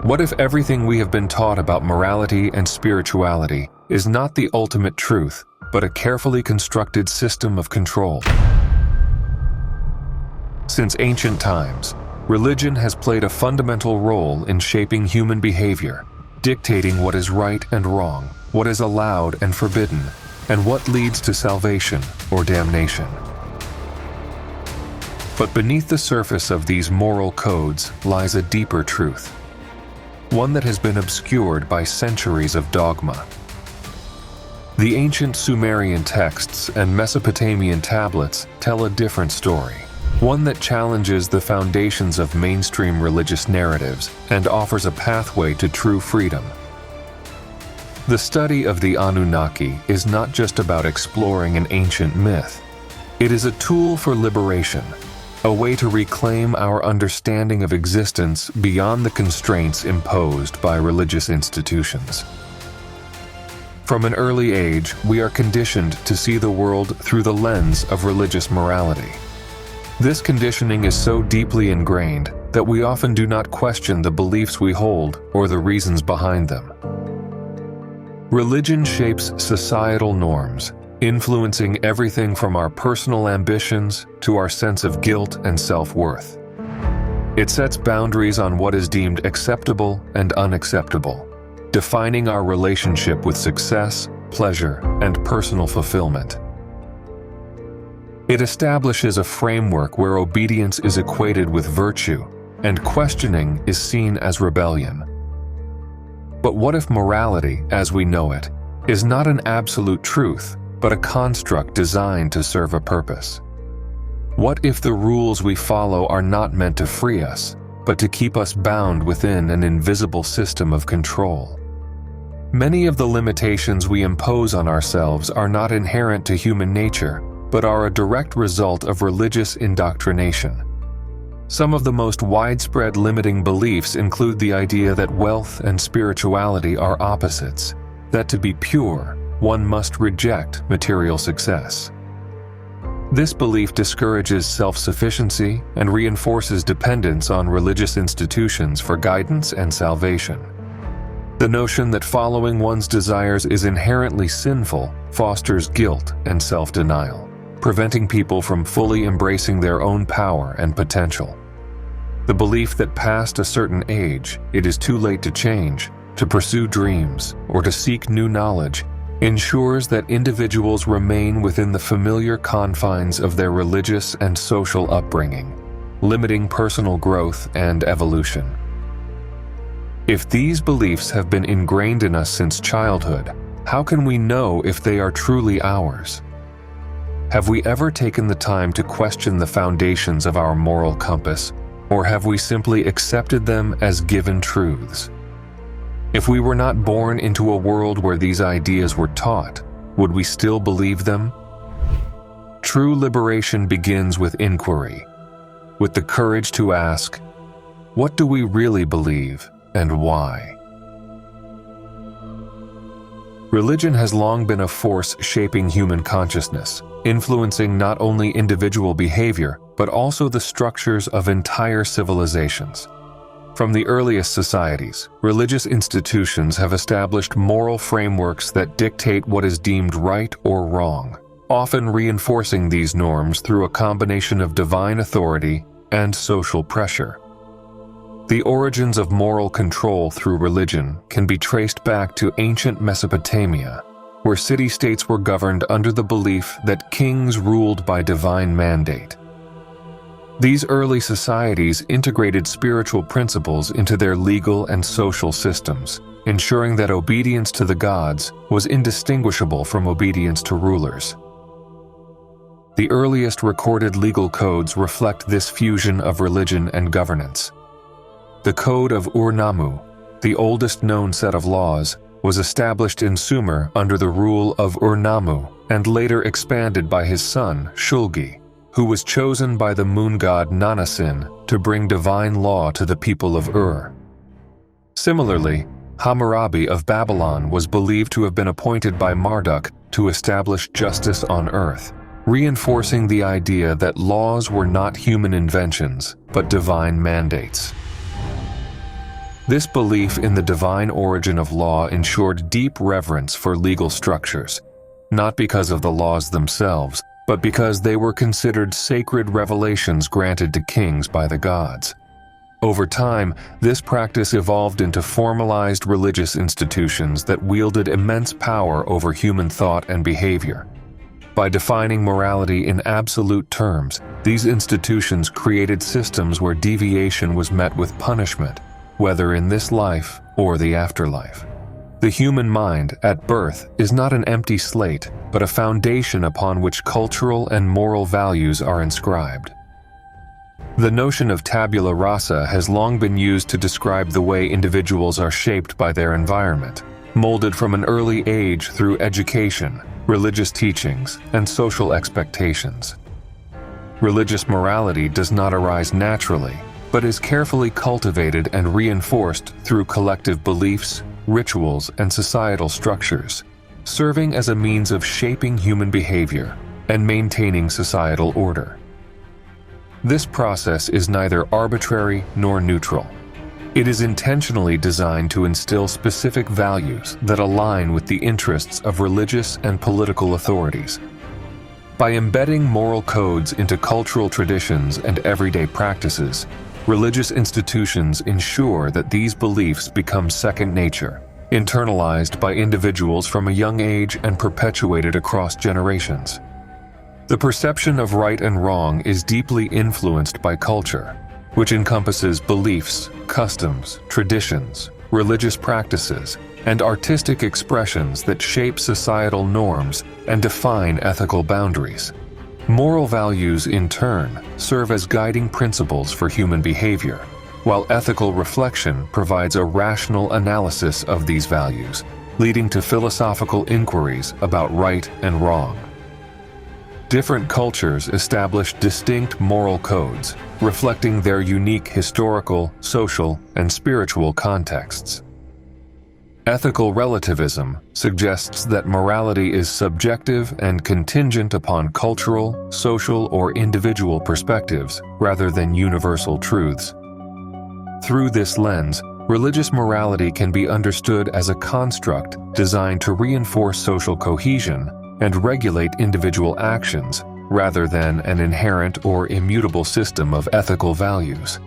What if everything we have been taught about morality and spirituality is not the ultimate truth, but a carefully constructed system of control? Since ancient times, religion has played a fundamental role in shaping human behavior, dictating what is right and wrong, what is allowed and forbidden, and what leads to salvation or damnation. But beneath the surface of these moral codes lies a deeper truth, one that has been obscured by centuries of dogma. The ancient Sumerian texts and Mesopotamian tablets tell a different story, one that challenges the foundations of mainstream religious narratives and offers a pathway to true freedom. The study of the Anunnaki is not just about exploring an ancient myth. It is a tool for liberation, a way to reclaim our understanding of existence beyond the constraints imposed by religious institutions. From an early age, we are conditioned to see the world through the lens of religious morality. This conditioning is so deeply ingrained that we often do not question the beliefs we hold or the reasons behind them. Religion shapes societal norms, influencing everything from our personal ambitions to our sense of guilt and self-worth. It sets boundaries on what is deemed acceptable and unacceptable, defining our relationship with success, pleasure, and personal fulfillment. It establishes a framework where obedience is equated with virtue, and questioning is seen as rebellion. But what if morality, as we know it, is not an absolute truth, but a construct designed to serve a purpose? What if the rules we follow are not meant to free us, but to keep us bound within an invisible system of control? Many of the limitations we impose on ourselves are not inherent to human nature, but are a direct result of religious indoctrination. Some of the most widespread limiting beliefs include the idea that wealth and spirituality are opposites, that to be pure, one must reject material success. This belief discourages self-sufficiency and reinforces dependence on religious institutions for guidance and salvation. The notion that following one's desires is inherently sinful fosters guilt and self-denial, preventing people from fully embracing their own power and potential. The belief that past a certain age, it is too late to change, to pursue dreams, or to seek new knowledge ensures that individuals remain within the familiar confines of their religious and social upbringing, limiting personal growth and evolution. If these beliefs have been ingrained in us since childhood, how can we know if they are truly ours? Have we ever taken the time to question the foundations of our moral compass, or have we simply accepted them as given truths? If we were not born into a world where these ideas were taught, would we still believe them? True liberation begins with inquiry, with the courage to ask, what do we really believe and why? Religion has long been a force shaping human consciousness, influencing not only individual behavior, but also the structures of entire civilizations. From the earliest societies, religious institutions have established moral frameworks that dictate what is deemed right or wrong, often reinforcing these norms through a combination of divine authority and social pressure. The origins of moral control through religion can be traced back to ancient Mesopotamia, where city-states were governed under the belief that kings ruled by divine mandate. These early societies integrated spiritual principles into their legal and social systems, ensuring that obedience to the gods was indistinguishable from obedience to rulers. The earliest recorded legal codes reflect this fusion of religion and governance. The Code of Ur-Nammu, the oldest known set of laws, was established in Sumer under the rule of Ur-Nammu and later expanded by his son, Shulgi, who was chosen by the moon god Nanasin to bring divine law to the people of Ur. Similarly, Hammurabi of Babylon was believed to have been appointed by Marduk to establish justice on earth, reinforcing the idea that laws were not human inventions, but divine mandates. This belief in the divine origin of law ensured deep reverence for legal structures, not because of the laws themselves, but because they were considered sacred revelations granted to kings by the gods. Over time, this practice evolved into formalized religious institutions that wielded immense power over human thought and behavior. By defining morality in absolute terms, these institutions created systems where deviation was met with punishment, whether in this life or the afterlife. The human mind, at birth, is not an empty slate, but a foundation upon which cultural and moral values are inscribed. The notion of tabula rasa has long been used to describe the way individuals are shaped by their environment, molded from an early age through education, religious teachings, and social expectations. Religious morality does not arise naturally, but is carefully cultivated and reinforced through collective beliefs, rituals, and societal structures, serving as a means of shaping human behavior and maintaining societal order. This process is neither arbitrary nor neutral. It is intentionally designed to instill specific values that align with the interests of religious and political authorities. By embedding moral codes into cultural traditions and everyday practices, religious institutions ensure that these beliefs become second nature, internalized by individuals from a young age and perpetuated across generations. The perception of right and wrong is deeply influenced by culture, which encompasses beliefs, customs, traditions, religious practices, and artistic expressions that shape societal norms and define ethical boundaries. Moral values, in turn, serve as guiding principles for human behavior, while ethical reflection provides a rational analysis of these values, leading to philosophical inquiries about right and wrong. Different cultures establish distinct moral codes, reflecting their unique historical, social, and spiritual contexts. Ethical relativism suggests that morality is subjective and contingent upon cultural, social, or individual perspectives rather than universal truths. Through this lens, religious morality can be understood as a construct designed to reinforce social cohesion and regulate individual actions, rather than an inherent or immutable system of ethical values.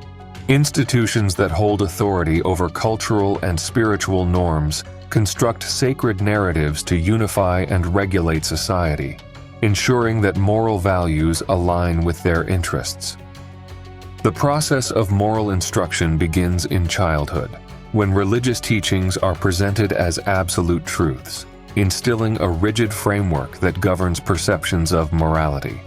Institutions that hold authority over cultural and spiritual norms construct sacred narratives to unify and regulate society, ensuring that moral values align with their interests. The process of moral instruction begins in childhood, when religious teachings are presented as absolute truths, instilling a rigid framework that governs perceptions of morality.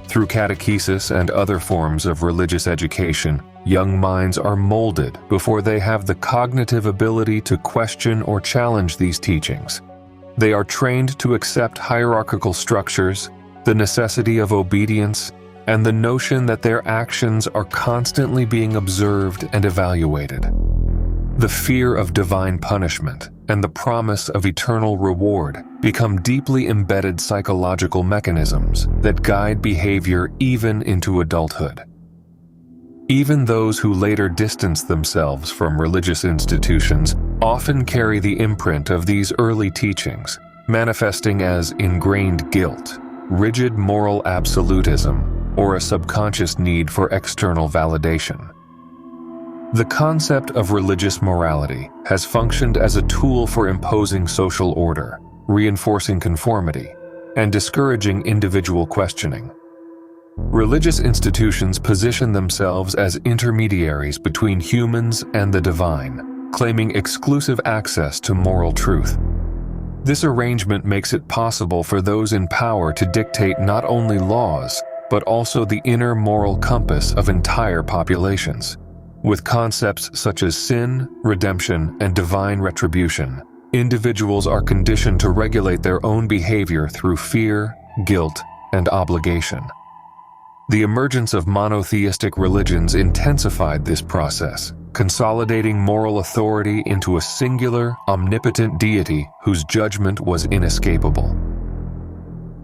Through catechesis and other forms of religious education, young minds are molded before they have the cognitive ability to question or challenge these teachings. They are trained to accept hierarchical structures, the necessity of obedience, and the notion that their actions are constantly being observed and evaluated. The fear of divine punishment and the promise of eternal reward become deeply embedded psychological mechanisms that guide behavior even into adulthood. Even those who later distance themselves from religious institutions often carry the imprint of these early teachings, manifesting as ingrained guilt, rigid moral absolutism, or a subconscious need for external validation. The concept of religious morality has functioned as a tool for imposing social order, reinforcing conformity, and discouraging individual questioning. Religious institutions position themselves as intermediaries between humans and the divine, claiming exclusive access to moral truth. This arrangement makes it possible for those in power to dictate not only laws, but also the inner moral compass of entire populations. With concepts such as sin, redemption, and divine retribution, individuals are conditioned to regulate their own behavior through fear, guilt, and obligation. The emergence of monotheistic religions intensified this process, consolidating moral authority into a singular, omnipotent deity whose judgment was inescapable.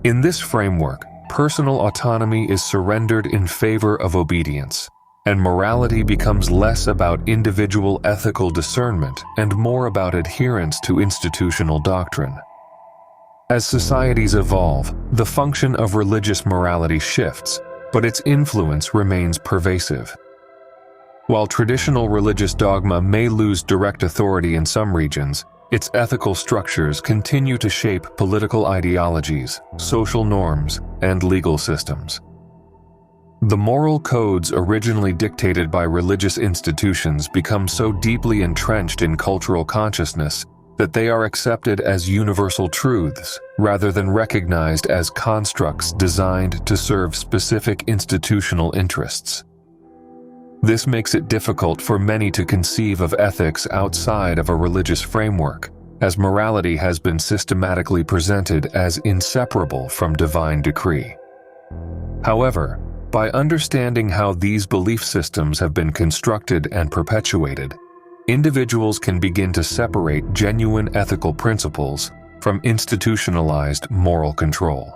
In this framework, personal autonomy is surrendered in favor of obedience, and morality becomes less about individual ethical discernment and more about adherence to institutional doctrine. As societies evolve, the function of religious morality shifts, but its influence remains pervasive. While traditional religious dogma may lose direct authority in some regions, its ethical structures continue to shape political ideologies, social norms, and legal systems. The moral codes originally dictated by religious institutions become so deeply entrenched in cultural consciousness that they are accepted as universal truths rather than recognized as constructs designed to serve specific institutional interests. This makes it difficult for many to conceive of ethics outside of a religious framework, as morality has been systematically presented as inseparable from divine decree. However, by understanding how these belief systems have been constructed and perpetuated, individuals can begin to separate genuine ethical principles from institutionalized moral control.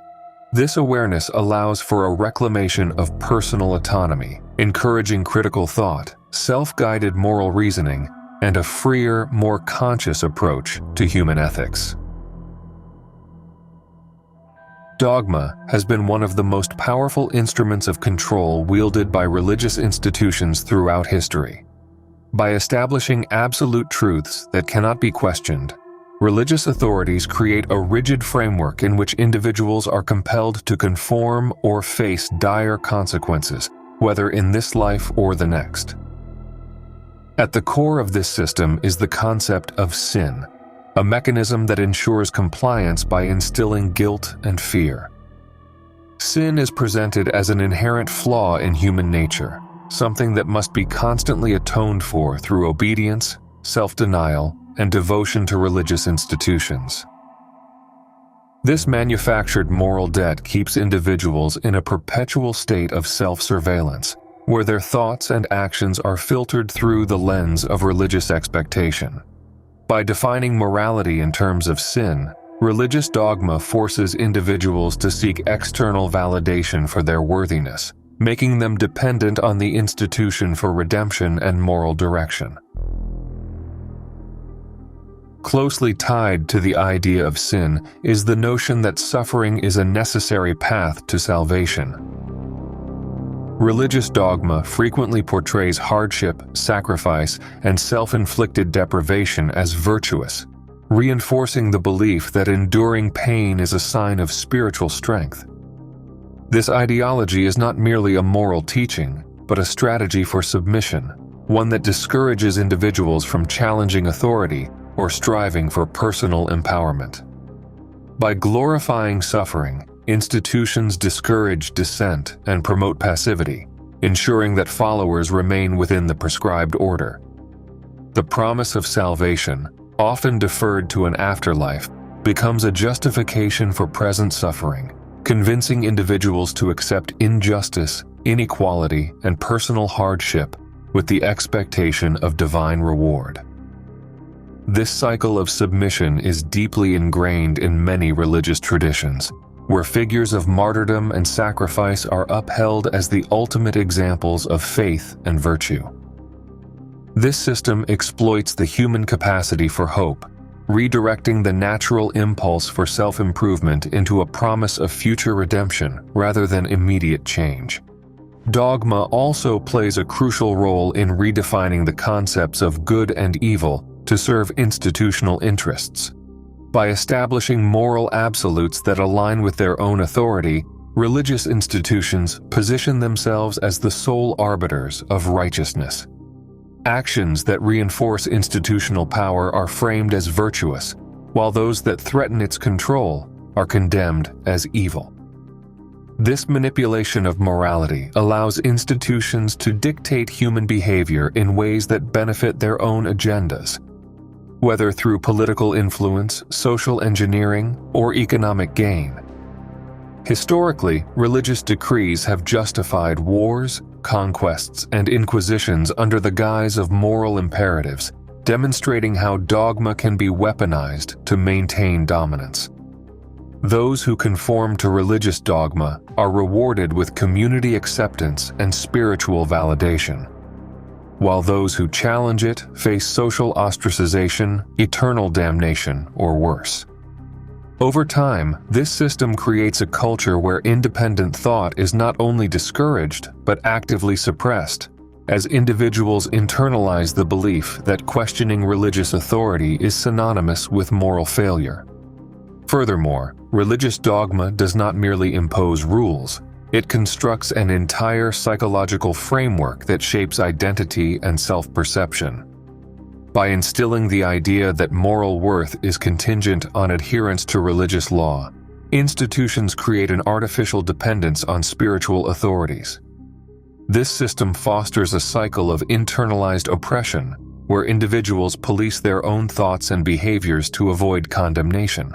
This awareness allows for a reclamation of personal autonomy, encouraging critical thought, self-guided moral reasoning, and a freer, more conscious approach to human ethics. Dogma has been one of the most powerful instruments of control wielded by religious institutions throughout history. By establishing absolute truths that cannot be questioned, religious authorities create a rigid framework in which individuals are compelled to conform or face dire consequences, whether in this life or the next. At the core of this system is the concept of sin, a mechanism that ensures compliance by instilling guilt and fear. Sin is presented as an inherent flaw in human nature, something that must be constantly atoned for through obedience, self-denial, and devotion to religious institutions. This manufactured moral debt keeps individuals in a perpetual state of self-surveillance, where their thoughts and actions are filtered through the lens of religious expectation. By defining morality in terms of sin, religious dogma forces individuals to seek external validation for their worthiness, making them dependent on the institution for redemption and moral direction. Closely tied to the idea of sin is the notion that suffering is a necessary path to salvation. Religious dogma frequently portrays hardship, sacrifice, and self-inflicted deprivation as virtuous, reinforcing the belief that enduring pain is a sign of spiritual strength. This ideology is not merely a moral teaching, but a strategy for submission, one that discourages individuals from challenging authority or striving for personal empowerment. By glorifying suffering, institutions discourage dissent and promote passivity, ensuring that followers remain within the prescribed order. The promise of salvation, often deferred to an afterlife, becomes a justification for present suffering, convincing individuals to accept injustice, inequality, and personal hardship with the expectation of divine reward. This cycle of submission is deeply ingrained in many religious traditions, where figures of martyrdom and sacrifice are upheld as the ultimate examples of faith and virtue. This system exploits the human capacity for hope, redirecting the natural impulse for self-improvement into a promise of future redemption rather than immediate change. Dogma also plays a crucial role in redefining the concepts of good and evil to serve institutional interests. By establishing moral absolutes that align with their own authority, religious institutions position themselves as the sole arbiters of righteousness. Actions that reinforce institutional power are framed as virtuous, while those that threaten its control are condemned as evil. This manipulation of morality allows institutions to dictate human behavior in ways that benefit their own agendas. Whether through political influence, social engineering, or economic gain. Historically, religious decrees have justified wars, conquests, and inquisitions under the guise of moral imperatives, demonstrating how dogma can be weaponized to maintain dominance. Those who conform to religious dogma are rewarded with community acceptance and spiritual validation, while those who challenge it face social ostracization, eternal damnation, or worse. Over time, this system creates a culture where independent thought is not only discouraged, but actively suppressed, as individuals internalize the belief that questioning religious authority is synonymous with moral failure. Furthermore, religious dogma does not merely impose rules, it constructs an entire psychological framework that shapes identity and self-perception. By instilling the idea that moral worth is contingent on adherence to religious law, institutions create an artificial dependence on spiritual authorities. This system fosters a cycle of internalized oppression, where individuals police their own thoughts and behaviors to avoid condemnation.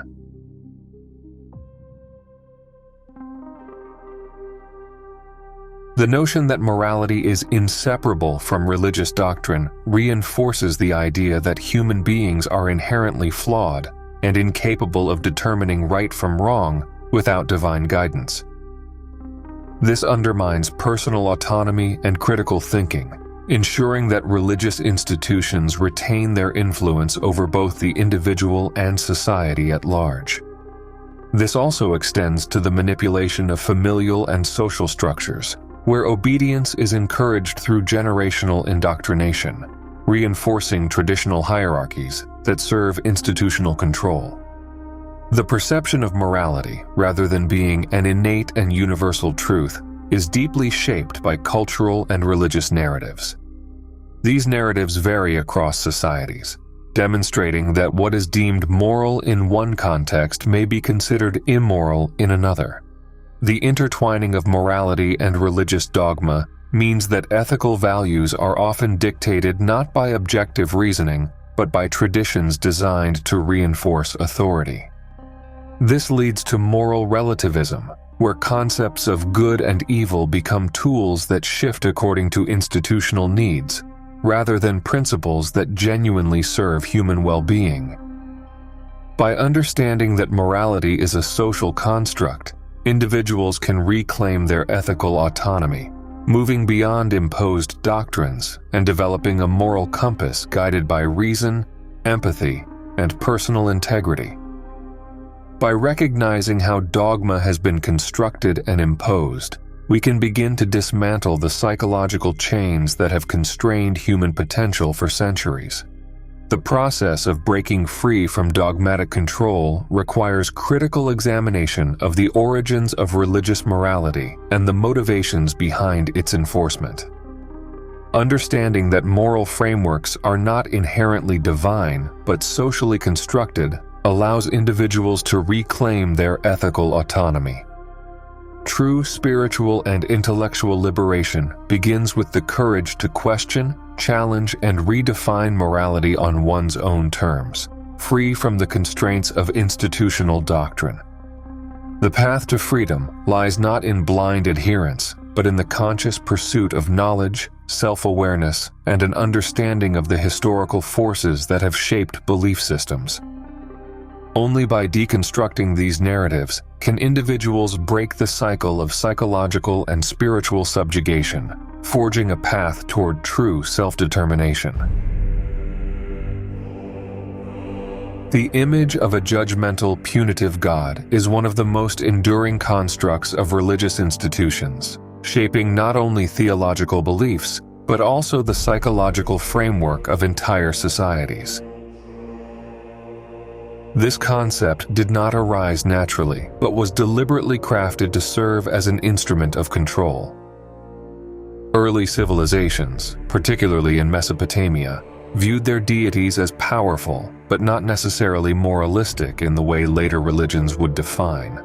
The notion that morality is inseparable from religious doctrine reinforces the idea that human beings are inherently flawed and incapable of determining right from wrong without divine guidance. This undermines personal autonomy and critical thinking, ensuring that religious institutions retain their influence over both the individual and society at large. This also extends to the manipulation of familial and social structures, where obedience is encouraged through generational indoctrination, reinforcing traditional hierarchies that serve institutional control. The perception of morality, rather than being an innate and universal truth, is deeply shaped by cultural and religious narratives. These narratives vary across societies, demonstrating that what is deemed moral in one context may be considered immoral in another. The intertwining of morality and religious dogma means that ethical values are often dictated not by objective reasoning, but by traditions designed to reinforce authority. This leads to moral relativism, where concepts of good and evil become tools that shift according to institutional needs, rather than principles that genuinely serve human well-being. By understanding that morality is a social construct, individuals can reclaim their ethical autonomy, moving beyond imposed doctrines and developing a moral compass guided by reason, empathy, and personal integrity. By recognizing how dogma has been constructed and imposed, we can begin to dismantle the psychological chains that have constrained human potential for centuries. The process of breaking free from dogmatic control requires critical examination of the origins of religious morality and the motivations behind its enforcement. Understanding that moral frameworks are not inherently divine but socially constructed allows individuals to reclaim their ethical autonomy. True spiritual and intellectual liberation begins with the courage to question, challenge, and redefine morality on one's own terms, free from the constraints of institutional doctrine. The path to freedom lies not in blind adherence, but in the conscious pursuit of knowledge, self-awareness, and an understanding of the historical forces that have shaped belief systems. Only by deconstructing these narratives can individuals break the cycle of psychological and spiritual subjugation, forging a path toward true self-determination. The image of a judgmental, punitive God is one of the most enduring constructs of religious institutions, shaping not only theological beliefs, but also the psychological framework of entire societies. This concept did not arise naturally, but was deliberately crafted to serve as an instrument of control. Early civilizations, particularly in Mesopotamia, viewed their deities as powerful, but not necessarily moralistic in the way later religions would define.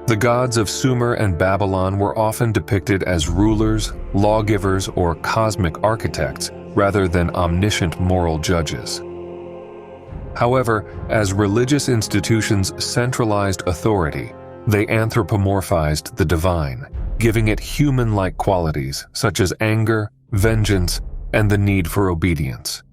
The gods of Sumer and Babylon were often depicted as rulers, lawgivers, or cosmic architects, rather than omniscient moral judges. However, as religious institutions centralized authority, they anthropomorphized the divine, giving it human-like qualities such as anger, vengeance, and the need for obedience.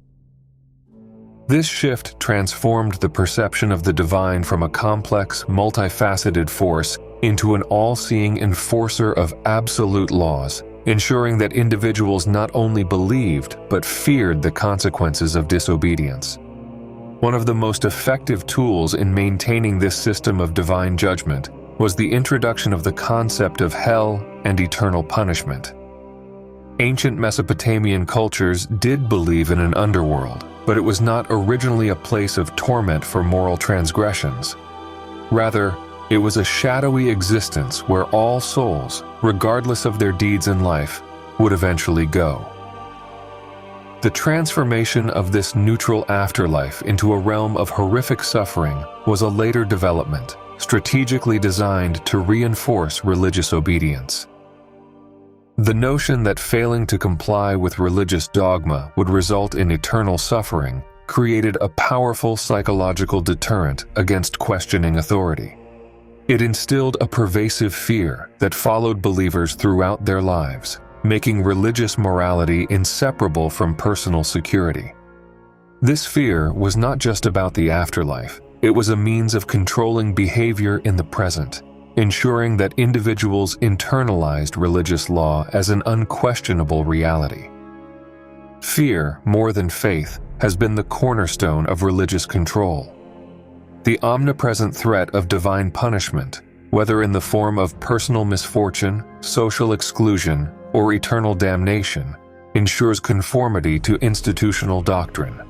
This shift transformed the perception of the divine from a complex, multifaceted force into an all-seeing enforcer of absolute laws, ensuring that individuals not only believed but feared the consequences of disobedience. One of the most effective tools in maintaining this system of divine judgment was the introduction of the concept of hell and eternal punishment. Ancient Mesopotamian cultures did believe in an underworld, but it was not originally a place of torment for moral transgressions. Rather, it was a shadowy existence where all souls, regardless of their deeds in life, would eventually go. The transformation of this neutral afterlife into a realm of horrific suffering was a later development, strategically designed to reinforce religious obedience. The notion that failing to comply with religious dogma would result in eternal suffering created a powerful psychological deterrent against questioning authority. It instilled a pervasive fear that followed believers throughout their lives, making religious morality inseparable from personal security. This fear was not just about the afterlife, it was a means of controlling behavior in the present, ensuring that individuals internalized religious law as an unquestionable reality. Fear, more than faith, has been the cornerstone of religious control. The omnipresent threat of divine punishment, whether in the form of personal misfortune, social exclusion, or eternal damnation, ensures conformity to institutional doctrine.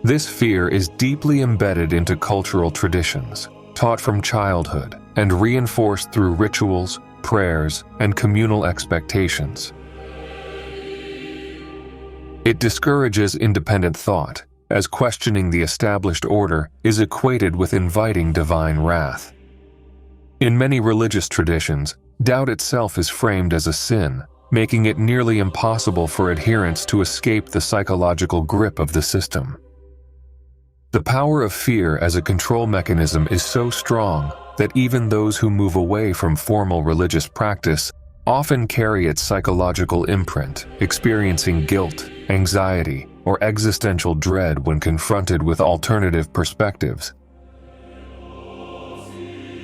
This fear is deeply embedded into cultural traditions, taught from childhood, and reinforced through rituals, prayers, and communal expectations. It discourages independent thought, as questioning the established order is equated with inviting divine wrath. In many religious traditions, doubt itself is framed as a sin, making it nearly impossible for adherents to escape the psychological grip of the system. The power of fear as a control mechanism is so strong that even those who move away from formal religious practice often carry its psychological imprint, experiencing guilt, anxiety, or existential dread when confronted with alternative perspectives.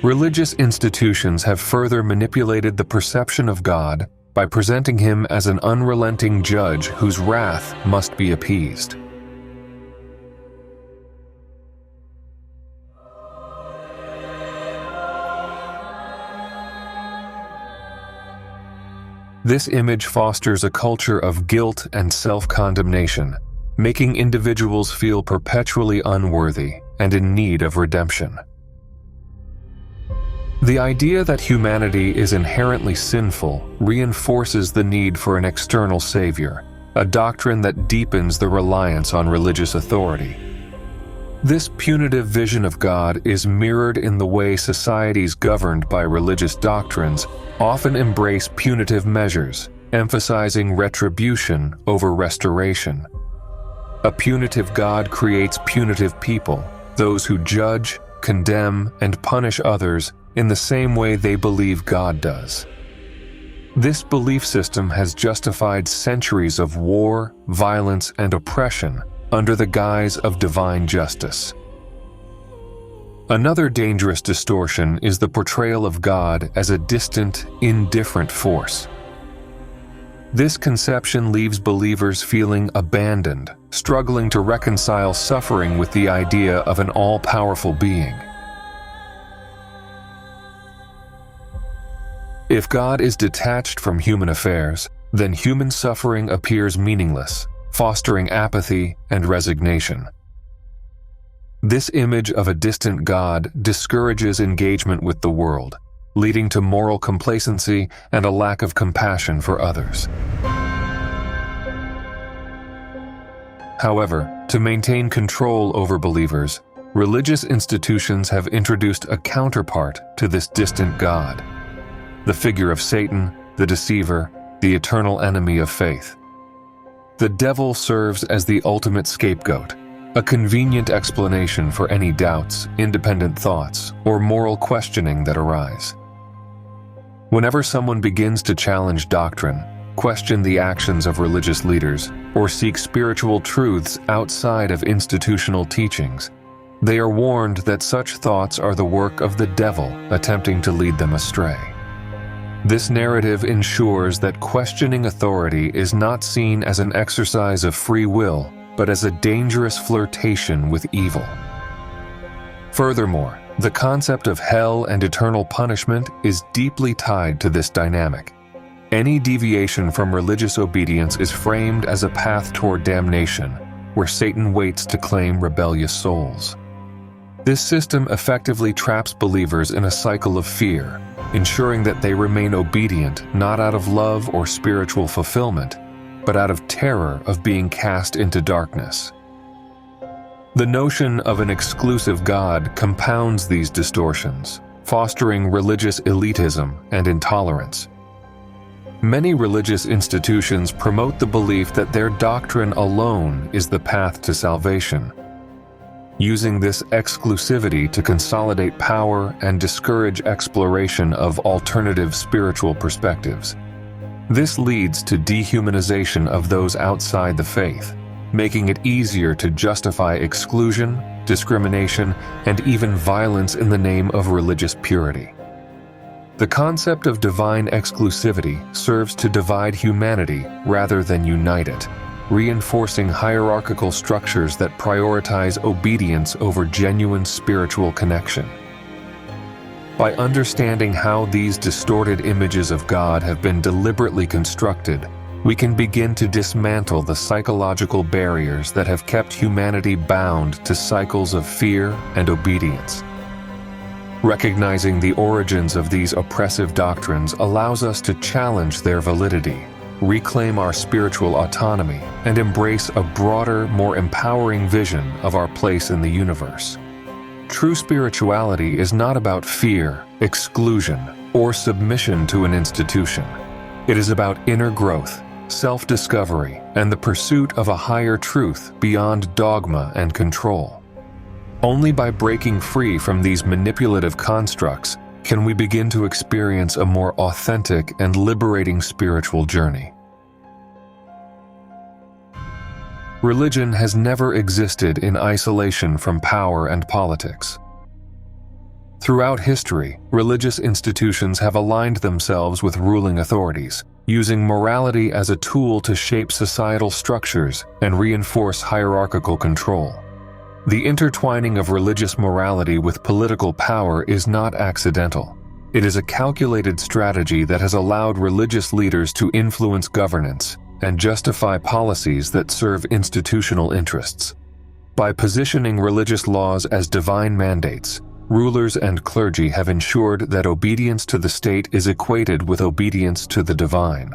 Religious institutions have further manipulated the perception of God by presenting him as an unrelenting judge whose wrath must be appeased. This image fosters a culture of guilt and self-condemnation, making individuals feel perpetually unworthy and in need of redemption. The idea that humanity is inherently sinful reinforces the need for an external savior, a doctrine that deepens the reliance on religious authority. This punitive vision of God is mirrored in the way societies governed by religious doctrines often embrace punitive measures, emphasizing retribution over restoration. A punitive God creates punitive people, those who judge, condemn, and punish others in the same way they believe God does. This belief system has justified centuries of war, violence, and oppression under the guise of divine justice. Another dangerous distortion is the portrayal of God as a distant, indifferent force. This conception leaves believers feeling abandoned, struggling to reconcile suffering with the idea of an all-powerful being. If God is detached from human affairs, then human suffering appears meaningless, fostering apathy and resignation. This image of a distant God discourages engagement with the world, leading to moral complacency and a lack of compassion for others. However, to maintain control over believers, religious institutions have introduced a counterpart to this distant God: the figure of Satan, the deceiver, the eternal enemy of faith. The devil serves as the ultimate scapegoat, a convenient explanation for any doubts, independent thoughts, or moral questioning that arise. Whenever someone begins to challenge doctrine, question the actions of religious leaders, or seek spiritual truths outside of institutional teachings. They are warned that such thoughts are the work of the devil attempting to lead them astray. This narrative ensures that questioning authority is not seen as an exercise of free will, but as a dangerous flirtation with evil. Furthermore, the concept of hell and eternal punishment is deeply tied to this dynamic. Any deviation from religious obedience is framed as a path toward damnation, where Satan waits to claim rebellious souls. This system effectively traps believers in a cycle of fear, ensuring that they remain obedient not out of love or spiritual fulfillment, but out of terror of being cast into darkness. The notion of an exclusive God compounds these distortions, fostering religious elitism and intolerance. Many religious institutions promote the belief that their doctrine alone is the path to salvation, using this exclusivity to consolidate power and discourage exploration of alternative spiritual perspectives. This leads to dehumanization of those outside the faith, making it easier to justify exclusion, discrimination, and even violence in the name of religious purity. The concept of divine exclusivity serves to divide humanity rather than unite it, reinforcing hierarchical structures that prioritize obedience over genuine spiritual connection. By understanding how these distorted images of God have been deliberately constructed, we can begin to dismantle the psychological barriers that have kept humanity bound to cycles of fear and obedience. Recognizing the origins of these oppressive doctrines allows us to challenge their validity, reclaim our spiritual autonomy, and embrace a broader, more empowering vision of our place in the universe. True spirituality is not about fear, exclusion, or submission to an institution. It is about inner growth, self-discovery, and the pursuit of a higher truth beyond dogma and control. Only by breaking free from these manipulative constructs can we begin to experience a more authentic and liberating spiritual journey. Religion has never existed in isolation from power and politics. Throughout history, religious institutions have aligned themselves with ruling authorities, using morality as a tool to shape societal structures and reinforce hierarchical control. The intertwining of religious morality with political power is not accidental. It is a calculated strategy that has allowed religious leaders to influence governance and justify policies that serve institutional interests. By positioning religious laws as divine mandates, rulers and clergy have ensured that obedience to the state is equated with obedience to the divine.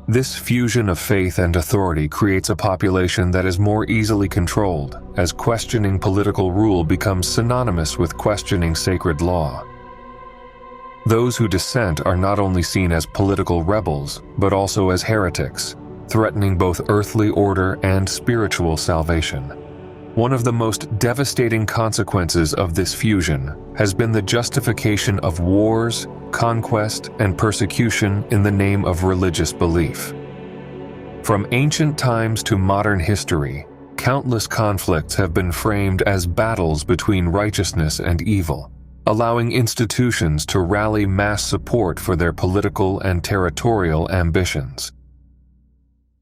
This fusion of faith and authority creates a population that is more easily controlled, as questioning political rule becomes synonymous with questioning sacred law. Those who dissent are not only seen as political rebels, but also as heretics, threatening both earthly order and spiritual salvation. One of the most devastating consequences of this fusion has been the justification of wars, conquest, and persecution in the name of religious belief. From ancient times to modern history, countless conflicts have been framed as battles between righteousness and evil, allowing institutions to rally mass support for their political and territorial ambitions.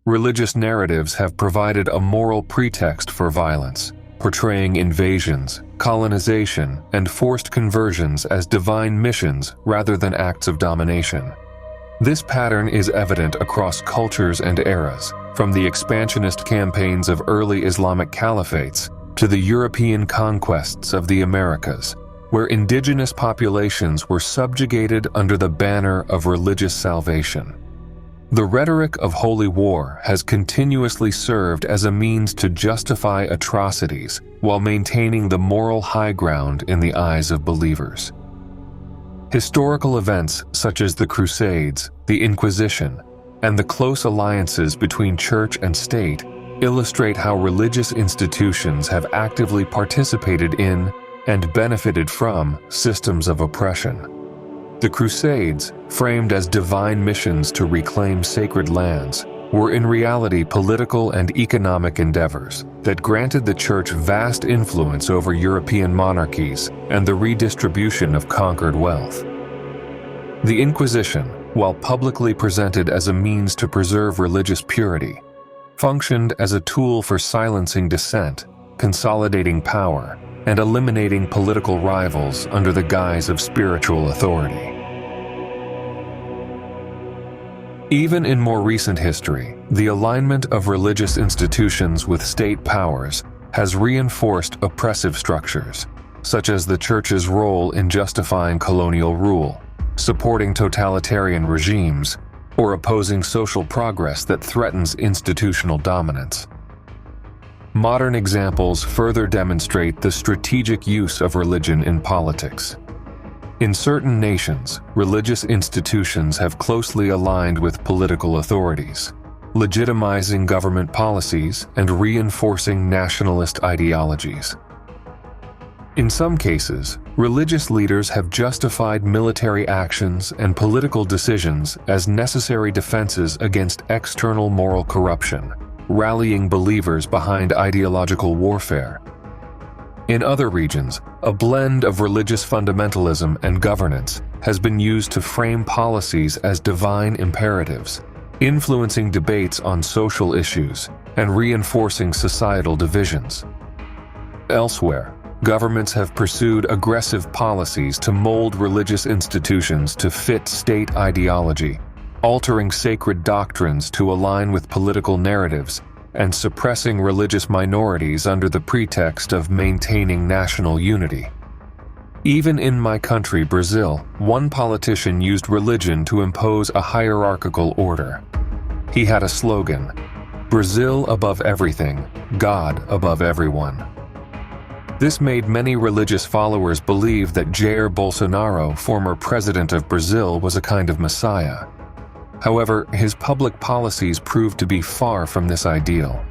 Religious narratives have provided a moral pretext for violence, portraying invasions, colonization, and forced conversions as divine missions rather than acts of domination. This pattern is evident across cultures and eras, from the expansionist campaigns of early Islamic caliphates to the European conquests of the Americas, where indigenous populations were subjugated under the banner of religious salvation. The rhetoric of holy war has continuously served as a means to justify atrocities while maintaining the moral high ground in the eyes of believers. Historical events such as the Crusades, the Inquisition, and the close alliances between church and state illustrate how religious institutions have actively participated in and benefited from systems of oppression. The Crusades, framed as divine missions to reclaim sacred lands, were in reality political and economic endeavors that granted the Church vast influence over European monarchies and the redistribution of conquered wealth. The Inquisition, while publicly presented as a means to preserve religious purity, functioned as a tool for silencing dissent, consolidating power, and eliminating political rivals under the guise of spiritual authority. Even in more recent history, the alignment of religious institutions with state powers has reinforced oppressive structures, such as the Church's role in justifying colonial rule, supporting totalitarian regimes, or opposing social progress that threatens institutional dominance. Modern examples further demonstrate the strategic use of religion in politics. In certain nations, religious institutions have closely aligned with political authorities, legitimizing government policies and reinforcing nationalist ideologies. In some cases, religious leaders have justified military actions and political decisions as necessary defenses against external moral corruption, rallying believers behind ideological warfare. In other regions, a blend of religious fundamentalism and governance has been used to frame policies as divine imperatives, influencing debates on social issues and reinforcing societal divisions. Elsewhere, governments have pursued aggressive policies to mold religious institutions to fit state ideology, altering sacred doctrines to align with political narratives and suppressing religious minorities under the pretext of maintaining national unity. Even in my country, Brazil, one politician used religion to impose a hierarchical order. He had a slogan, "Brazil above everything, God above everyone." This made many religious followers believe that Jair Bolsonaro, former president of Brazil, was a kind of messiah. However, his public policies proved to be far from this ideal.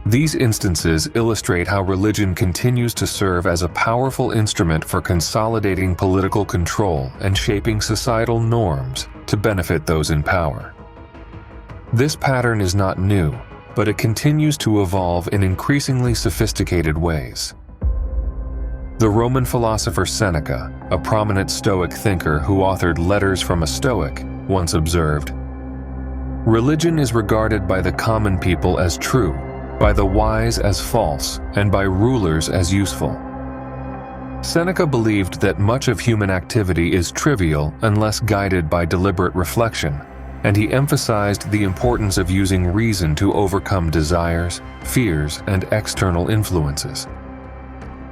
These instances illustrate how religion continues to serve as a powerful instrument for consolidating political control and shaping societal norms to benefit those in power. This pattern is not new, but it continues to evolve in increasingly sophisticated ways. The Roman philosopher Seneca, a prominent Stoic thinker who authored Letters from a Stoic, once observed, "Religion is regarded by the common people as true, by the wise as false, and by rulers as useful." Seneca believed that much of human activity is trivial unless guided by deliberate reflection, and he emphasized the importance of using reason to overcome desires, fears, and external influences.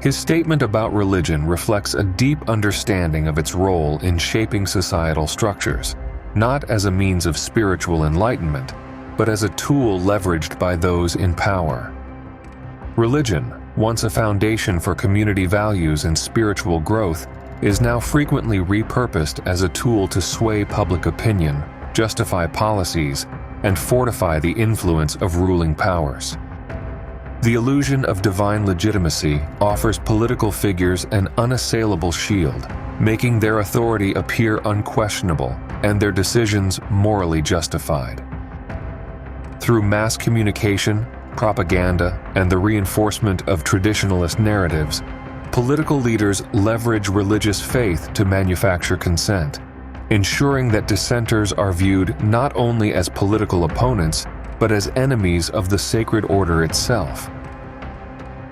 His statement about religion reflects a deep understanding of its role in shaping societal structures, not as a means of spiritual enlightenment, but as a tool leveraged by those in power. Religion, once a foundation for community values and spiritual growth, is now frequently repurposed as a tool to sway public opinion, justify policies, and fortify the influence of ruling powers. The illusion of divine legitimacy offers political figures an unassailable shield, making their authority appear unquestionable and their decisions morally justified. Through mass communication, propaganda, and the reinforcement of traditionalist narratives, political leaders leverage religious faith to manufacture consent, ensuring that dissenters are viewed not only as political opponents, but as enemies of the sacred order itself.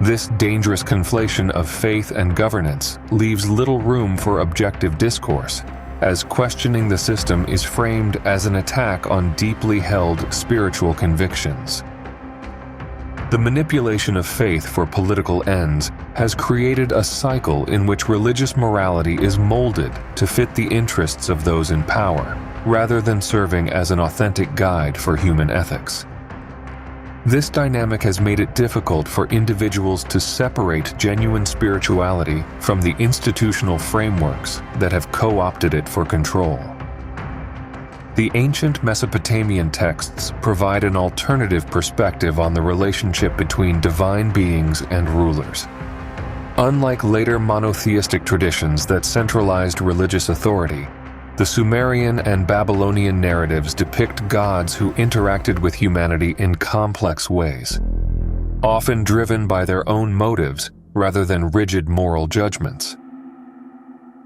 This dangerous conflation of faith and governance leaves little room for objective discourse, as questioning the system is framed as an attack on deeply held spiritual convictions. The manipulation of faith for political ends has created a cycle in which religious morality is molded to fit the interests of those in power, rather than serving as an authentic guide for human ethics. This dynamic has made it difficult for individuals to separate genuine spirituality from the institutional frameworks that have co-opted it for control. The ancient Mesopotamian texts provide an alternative perspective on the relationship between divine beings and rulers. Unlike later monotheistic traditions that centralized religious authority, the Sumerian and Babylonian narratives depict gods who interacted with humanity in complex ways, often driven by their own motives rather than rigid moral judgments.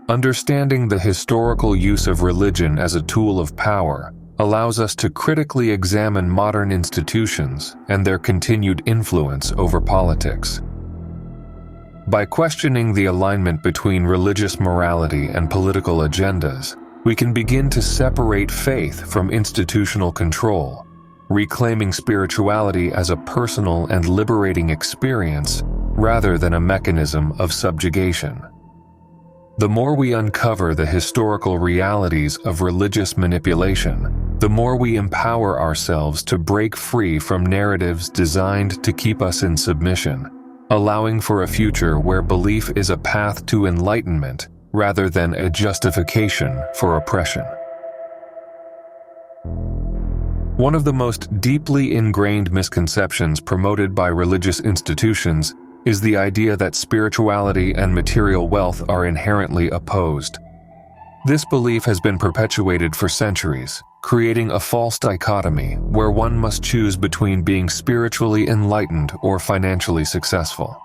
Understanding the historical use of religion as a tool of power allows us to critically examine modern institutions and their continued influence over politics. By questioning the alignment between religious morality and political agendas, we can begin to separate faith from institutional control, reclaiming spirituality as a personal and liberating experience rather than a mechanism of subjugation. The more we uncover the historical realities of religious manipulation, the more we empower ourselves to break free from narratives designed to keep us in submission, allowing for a future where belief is a path to enlightenment rather than a justification for oppression. One of the most deeply ingrained misconceptions promoted by religious institutions is the idea that spirituality and material wealth are inherently opposed. This belief has been perpetuated for centuries, creating a false dichotomy where one must choose between being spiritually enlightened or financially successful.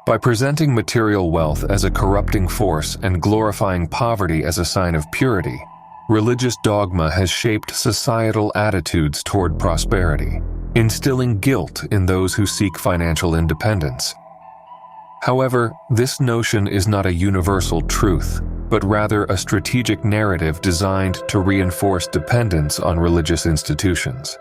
By presenting material wealth as a corrupting force and glorifying poverty as a sign of purity, religious dogma has shaped societal attitudes toward prosperity, instilling guilt in those who seek financial independence. However, this notion is not a universal truth, but rather a strategic narrative designed to reinforce dependence on religious institutions.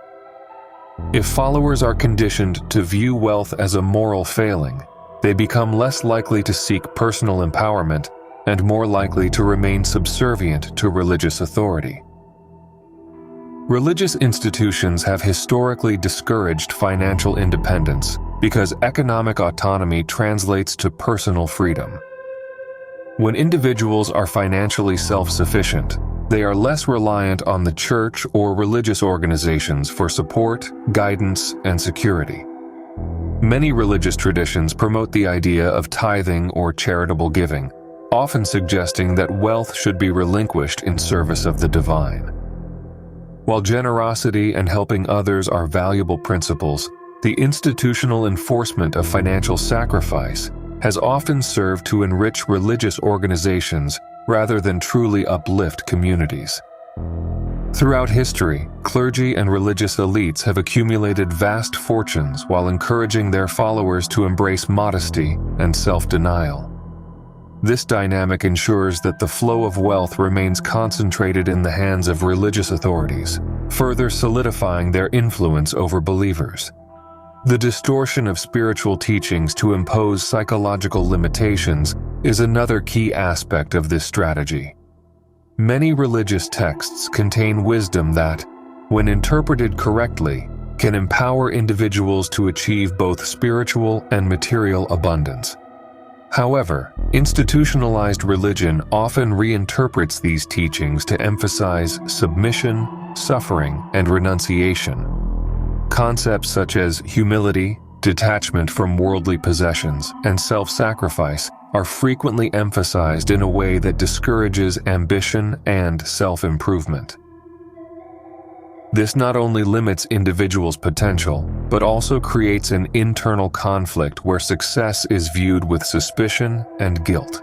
If followers are conditioned to view wealth as a moral failing, they become less likely to seek personal empowerment and more likely to remain subservient to religious authority. Religious institutions have historically discouraged financial independence because economic autonomy translates to personal freedom. When individuals are financially self-sufficient, they are less reliant on the church or religious organizations for support, guidance, and security. Many religious traditions promote the idea of tithing or charitable giving, often suggesting that wealth should be relinquished in service of the divine. While generosity and helping others are valuable principles, the institutional enforcement of financial sacrifice has often served to enrich religious organizations rather than truly uplift communities. Throughout history, clergy and religious elites have accumulated vast fortunes while encouraging their followers to embrace modesty and self-denial. This dynamic ensures that the flow of wealth remains concentrated in the hands of religious authorities, further solidifying their influence over believers. The distortion of spiritual teachings to impose psychological limitations is another key aspect of this strategy. Many religious texts contain wisdom that, when interpreted correctly, can empower individuals to achieve both spiritual and material abundance. However, institutionalized religion often reinterprets these teachings to emphasize submission, suffering, and renunciation. Concepts such as humility, detachment from worldly possessions, and self-sacrifice are frequently emphasized in a way that discourages ambition and self-improvement. This not only limits individuals' potential, but also creates an internal conflict where success is viewed with suspicion and guilt.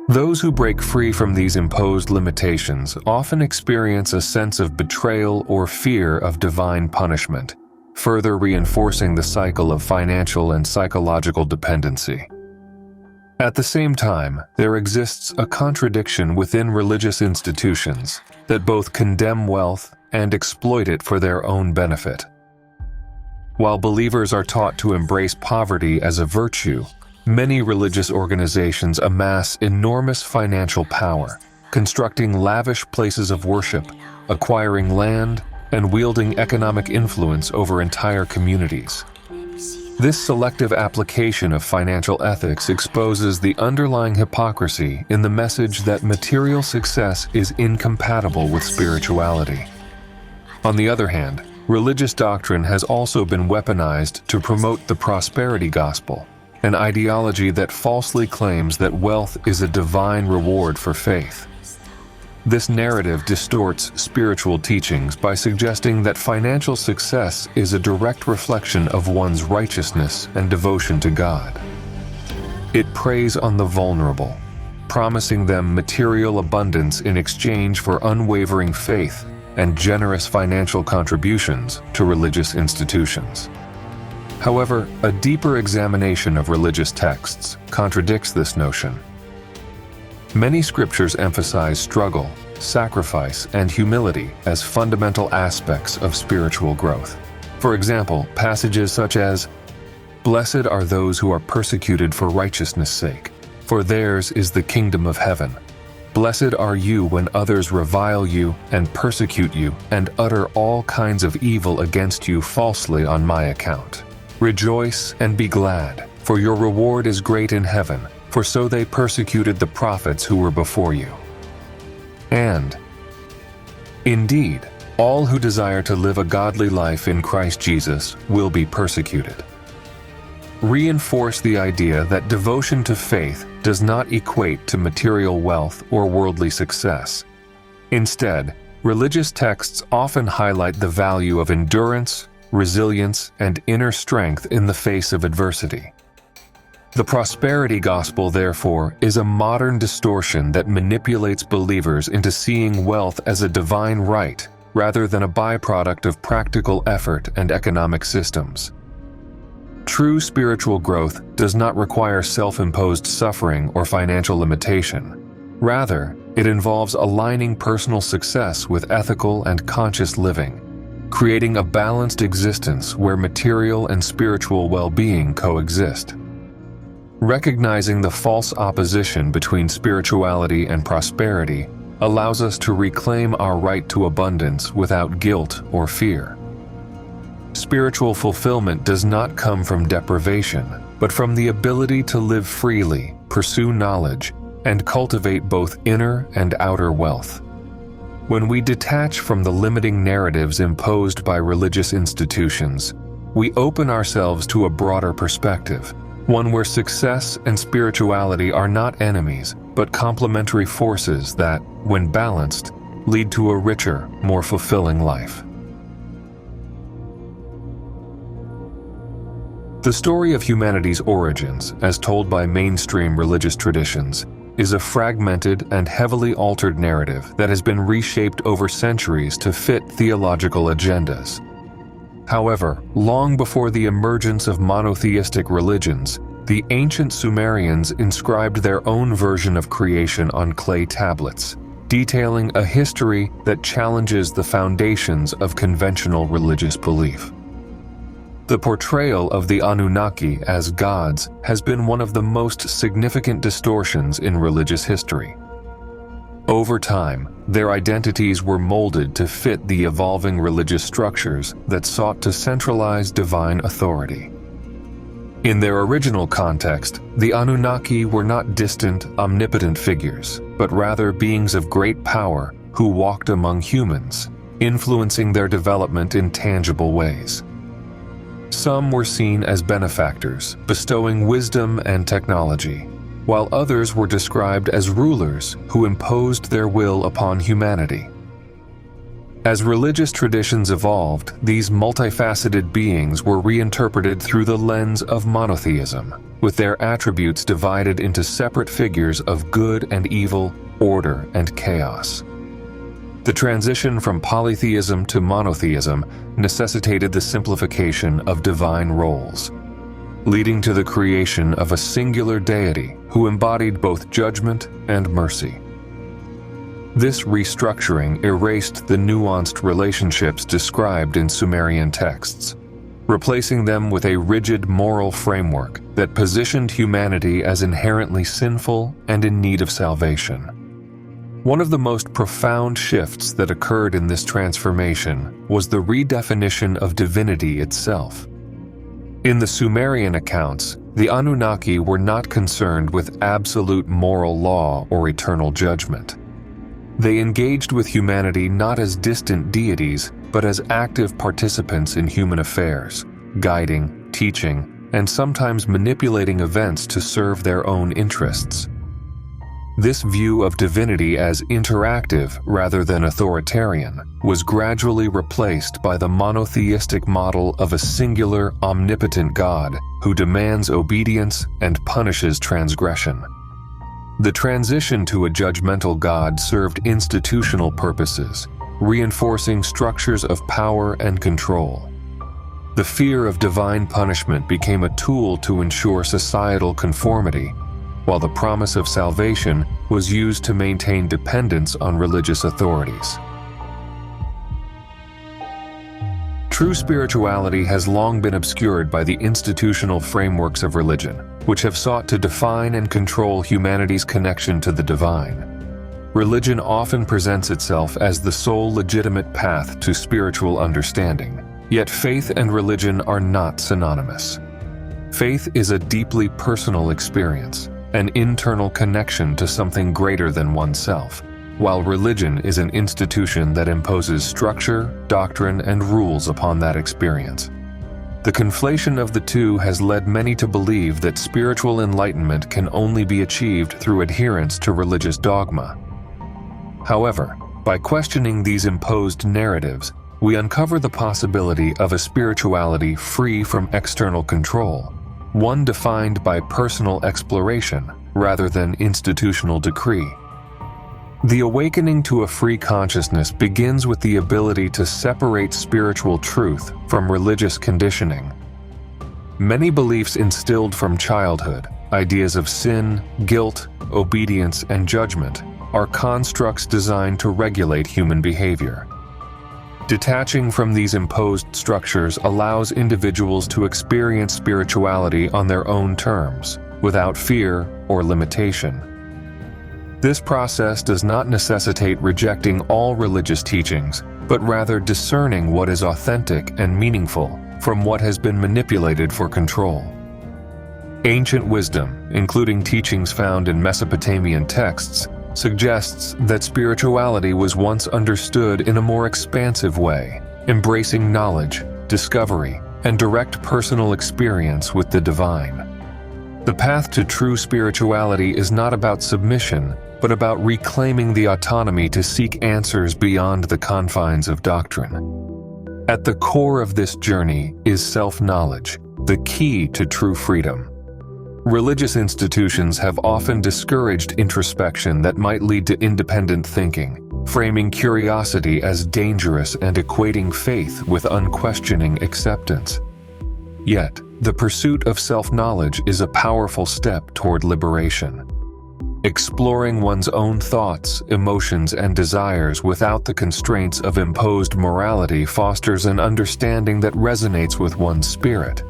Those who break free from these imposed limitations often experience a sense of betrayal or fear of divine punishment, further reinforcing the cycle of financial and psychological dependency. At the same time, there exists a contradiction within religious institutions that both condemn wealth and exploit it for their own benefit. While believers are taught to embrace poverty as a virtue, many religious organizations amass enormous financial power, constructing lavish places of worship, acquiring land, and wielding economic influence over entire communities. This selective application of financial ethics exposes the underlying hypocrisy in the message that material success is incompatible with spirituality. On the other hand, religious doctrine has also been weaponized to promote the prosperity gospel, an ideology that falsely claims that wealth is a divine reward for faith. This narrative distorts spiritual teachings by suggesting that financial success is a direct reflection of one's righteousness and devotion to God. It preys on the vulnerable, promising them material abundance in exchange for unwavering faith and generous financial contributions to religious institutions. However, a deeper examination of religious texts contradicts this notion. Many scriptures emphasize struggle, sacrifice, and humility as fundamental aspects of spiritual growth. For example, passages such as, "Blessed are those who are persecuted for righteousness' sake, for theirs is the kingdom of heaven. Blessed are you when others revile you and persecute you and utter all kinds of evil against you falsely on my account. Rejoice and be glad, for your reward is great in heaven, for so they persecuted the prophets who were before you." And, "Indeed, all who desire to live a godly life in Christ Jesus will be persecuted." Reinforce the idea that devotion to faith does not equate to material wealth or worldly success. Instead, religious texts often highlight the value of endurance, resilience, and inner strength in the face of adversity. The prosperity gospel, therefore, is a modern distortion that manipulates believers into seeing wealth as a divine right rather than a byproduct of practical effort and economic systems. True spiritual growth does not require self-imposed suffering or financial limitation. Rather, it involves aligning personal success with ethical and conscious living, creating a balanced existence where material and spiritual well-being coexist. Recognizing the false opposition between spirituality and prosperity allows us to reclaim our right to abundance without guilt or fear. Spiritual fulfillment does not come from deprivation, but from the ability to live freely, pursue knowledge, and cultivate both inner and outer wealth. When we detach from the limiting narratives imposed by religious institutions, we open ourselves to a broader perspective, one where success and spirituality are not enemies, but complementary forces that, when balanced, lead to a richer, more fulfilling life. The story of humanity's origins, as told by mainstream religious traditions, is a fragmented and heavily altered narrative that has been reshaped over centuries to fit theological agendas. However, long before the emergence of monotheistic religions, the ancient Sumerians inscribed their own version of creation on clay tablets, detailing a history that challenges the foundations of conventional religious belief. The portrayal of the Anunnaki as gods has been one of the most significant distortions in religious history. Over time, their identities were molded to fit the evolving religious structures that sought to centralize divine authority. In their original context, the Anunnaki were not distant, omnipotent figures, but rather beings of great power who walked among humans, influencing their development in tangible ways. Some were seen as benefactors, bestowing wisdom and technology, while others were described as rulers who imposed their will upon humanity. As religious traditions evolved, these multifaceted beings were reinterpreted through the lens of monotheism, with their attributes divided into separate figures of good and evil, order and chaos. The transition from polytheism to monotheism necessitated the simplification of divine roles, leading to the creation of a singular deity who embodied both judgment and mercy. This restructuring erased the nuanced relationships described in Sumerian texts, replacing them with a rigid moral framework that positioned humanity as inherently sinful and in need of salvation. One of the most profound shifts that occurred in this transformation was the redefinition of divinity itself. In the Sumerian accounts, the Anunnaki were not concerned with absolute moral law or eternal judgment. They engaged with humanity not as distant deities, but as active participants in human affairs, guiding, teaching, and sometimes manipulating events to serve their own interests. This view of divinity as interactive rather than authoritarian was gradually replaced by the monotheistic model of a singular, omnipotent God who demands obedience and punishes transgression. The transition to a judgmental God served institutional purposes, reinforcing structures of power and control. The fear of divine punishment became a tool to ensure societal conformity, while the promise of salvation was used to maintain dependence on religious authorities. True spirituality has long been obscured by the institutional frameworks of religion, which have sought to define and control humanity's connection to the divine. Religion often presents itself as the sole legitimate path to spiritual understanding, yet faith and religion are not synonymous. Faith is a deeply personal experience, an internal connection to something greater than oneself, while religion is an institution that imposes structure, doctrine, and rules upon that experience. The conflation of the two has led many to believe that spiritual enlightenment can only be achieved through adherence to religious dogma. However, by questioning these imposed narratives, we uncover the possibility of a spirituality free from external control, one defined by personal exploration rather than institutional decree. The awakening to a free consciousness begins with the ability to separate spiritual truth from religious conditioning. Many beliefs instilled from childhood, ideas of sin, guilt, obedience, and judgment, are constructs designed to regulate human behavior. Detaching from these imposed structures allows individuals to experience spirituality on their own terms, without fear or limitation. This process does not necessitate rejecting all religious teachings, but rather discerning what is authentic and meaningful from what has been manipulated for control. Ancient wisdom, including teachings found in Mesopotamian texts, suggests that spirituality was once understood in a more expansive way, embracing knowledge, discovery, and direct personal experience with the divine. The path to true spirituality is not about submission, but about reclaiming the autonomy to seek answers beyond the confines of doctrine. At the core of this journey is self-knowledge, the key to true freedom. Religious institutions have often discouraged introspection that might lead to independent thinking, framing curiosity as dangerous and equating faith with unquestioning acceptance. Yet, the pursuit of self-knowledge is a powerful step toward liberation. Exploring one's own thoughts, emotions, and desires without the constraints of imposed morality fosters an understanding that resonates with one's spirit.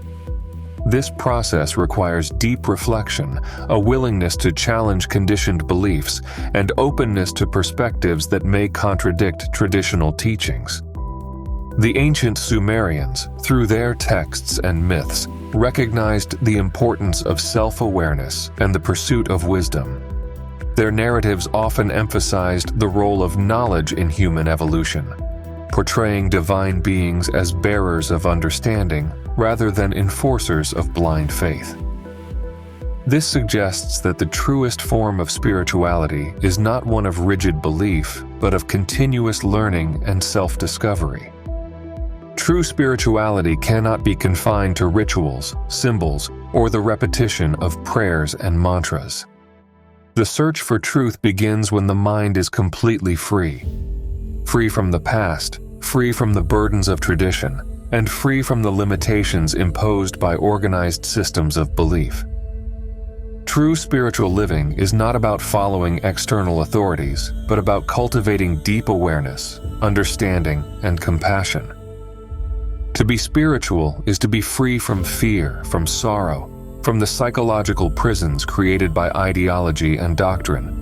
This process requires deep reflection, a willingness to challenge conditioned beliefs, and openness to perspectives that may contradict traditional teachings. The ancient Sumerians, through their texts and myths, recognized the importance of self-awareness and the pursuit of wisdom. Their narratives often emphasized the role of knowledge in human evolution, portraying divine beings as bearers of understanding rather than enforcers of blind faith. This suggests that the truest form of spirituality is not one of rigid belief, but of continuous learning and self-discovery. True spirituality cannot be confined to rituals, symbols, or the repetition of prayers and mantras. The search for truth begins when the mind is completely free. Free from the past, free from the burdens of tradition, and free from the limitations imposed by organized systems of belief. True spiritual living is not about following external authorities, but about cultivating deep awareness, understanding, and compassion. To be spiritual is to be free from fear, from sorrow, from the psychological prisons created by ideology and doctrine.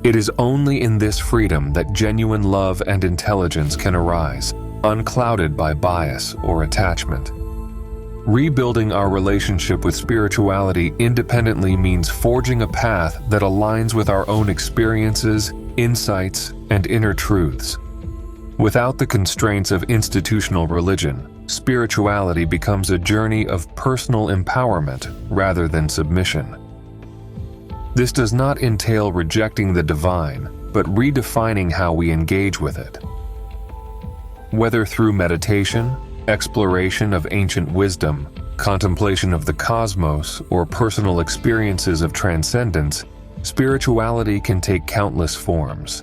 It is only in this freedom that genuine love and intelligence can arise, unclouded by bias or attachment. Rebuilding our relationship with spirituality independently means forging a path that aligns with our own experiences, insights, and inner truths. Without the constraints of institutional religion, spirituality becomes a journey of personal empowerment rather than submission. This does not entail rejecting the divine, but redefining how we engage with it. Whether through meditation, exploration of ancient wisdom, contemplation of the cosmos, or personal experiences of transcendence, spirituality can take countless forms.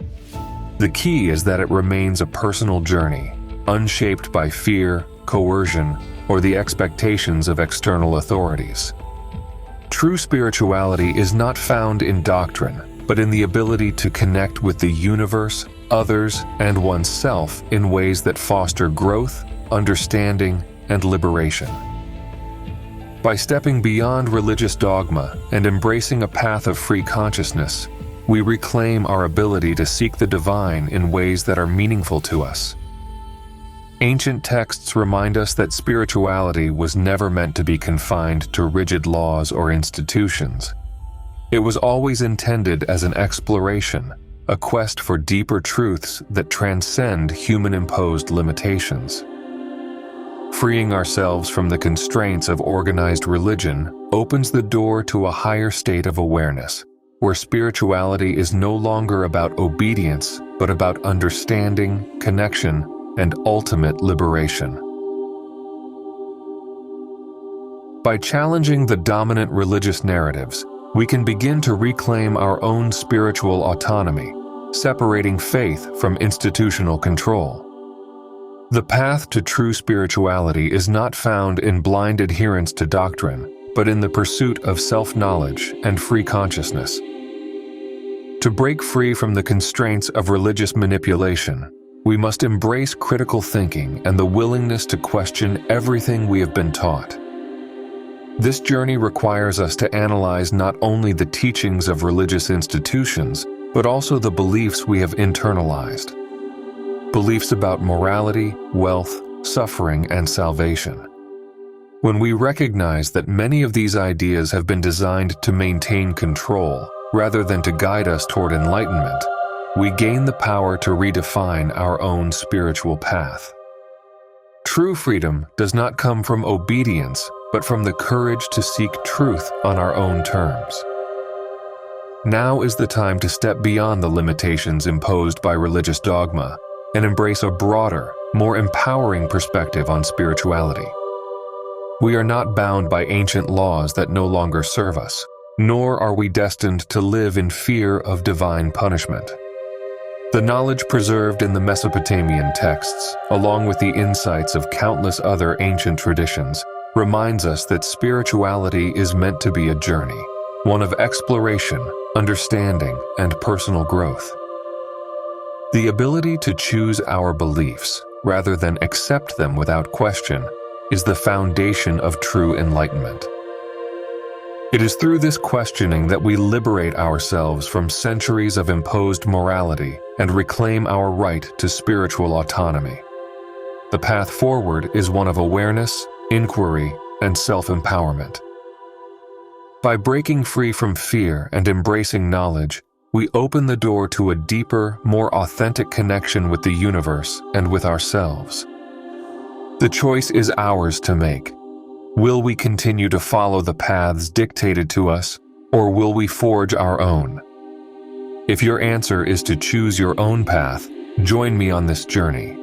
The key is that it remains a personal journey, unshaped by fear, coercion, or the expectations of external authorities. True spirituality is not found in doctrine, but in the ability to connect with the universe, others, and oneself in ways that foster growth, understanding, and liberation. By stepping beyond religious dogma and embracing a path of free consciousness, we reclaim our ability to seek the divine in ways that are meaningful to us. Ancient texts remind us that spirituality was never meant to be confined to rigid laws or institutions. It was always intended as an exploration, a quest for deeper truths that transcend human-imposed limitations. Freeing ourselves from the constraints of organized religion opens the door to a higher state of awareness, where spirituality is no longer about obedience, but about understanding, connection, and ultimate liberation. By challenging the dominant religious narratives, we can begin to reclaim our own spiritual autonomy, separating faith from institutional control. The path to true spirituality is not found in blind adherence to doctrine, but in the pursuit of self-knowledge and free consciousness. To break free from the constraints of religious manipulation, we must embrace critical thinking and the willingness to question everything we have been taught. This journey requires us to analyze not only the teachings of religious institutions, but also the beliefs we have internalized. Beliefs about morality, wealth, suffering, and salvation. When we recognize that many of these ideas have been designed to maintain control rather than to guide us toward enlightenment, we gain the power to redefine our own spiritual path. True freedom does not come from obedience, but from the courage to seek truth on our own terms. Now is the time to step beyond the limitations imposed by religious dogma and embrace a broader, more empowering perspective on spirituality. We are not bound by ancient laws that no longer serve us, nor are we destined to live in fear of divine punishment. The knowledge preserved in the Mesopotamian texts, along with the insights of countless other ancient traditions, reminds us that spirituality is meant to be a journey, one of exploration, understanding, and personal growth. The ability to choose our beliefs, rather than accept them without question, is the foundation of true enlightenment. It is through this questioning that we liberate ourselves from centuries of imposed morality and reclaim our right to spiritual autonomy. The path forward is one of awareness, inquiry, and self-empowerment. By breaking free from fear and embracing knowledge, we open the door to a deeper, more authentic connection with the universe and with ourselves. The choice is ours to make. Will we continue to follow the paths dictated to us, or will we forge our own? If your answer is to choose your own path, join me on this journey.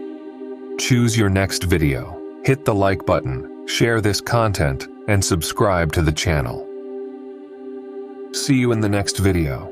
Choose your next video, hit the like button, share this content, and subscribe to the channel. See you in the next video.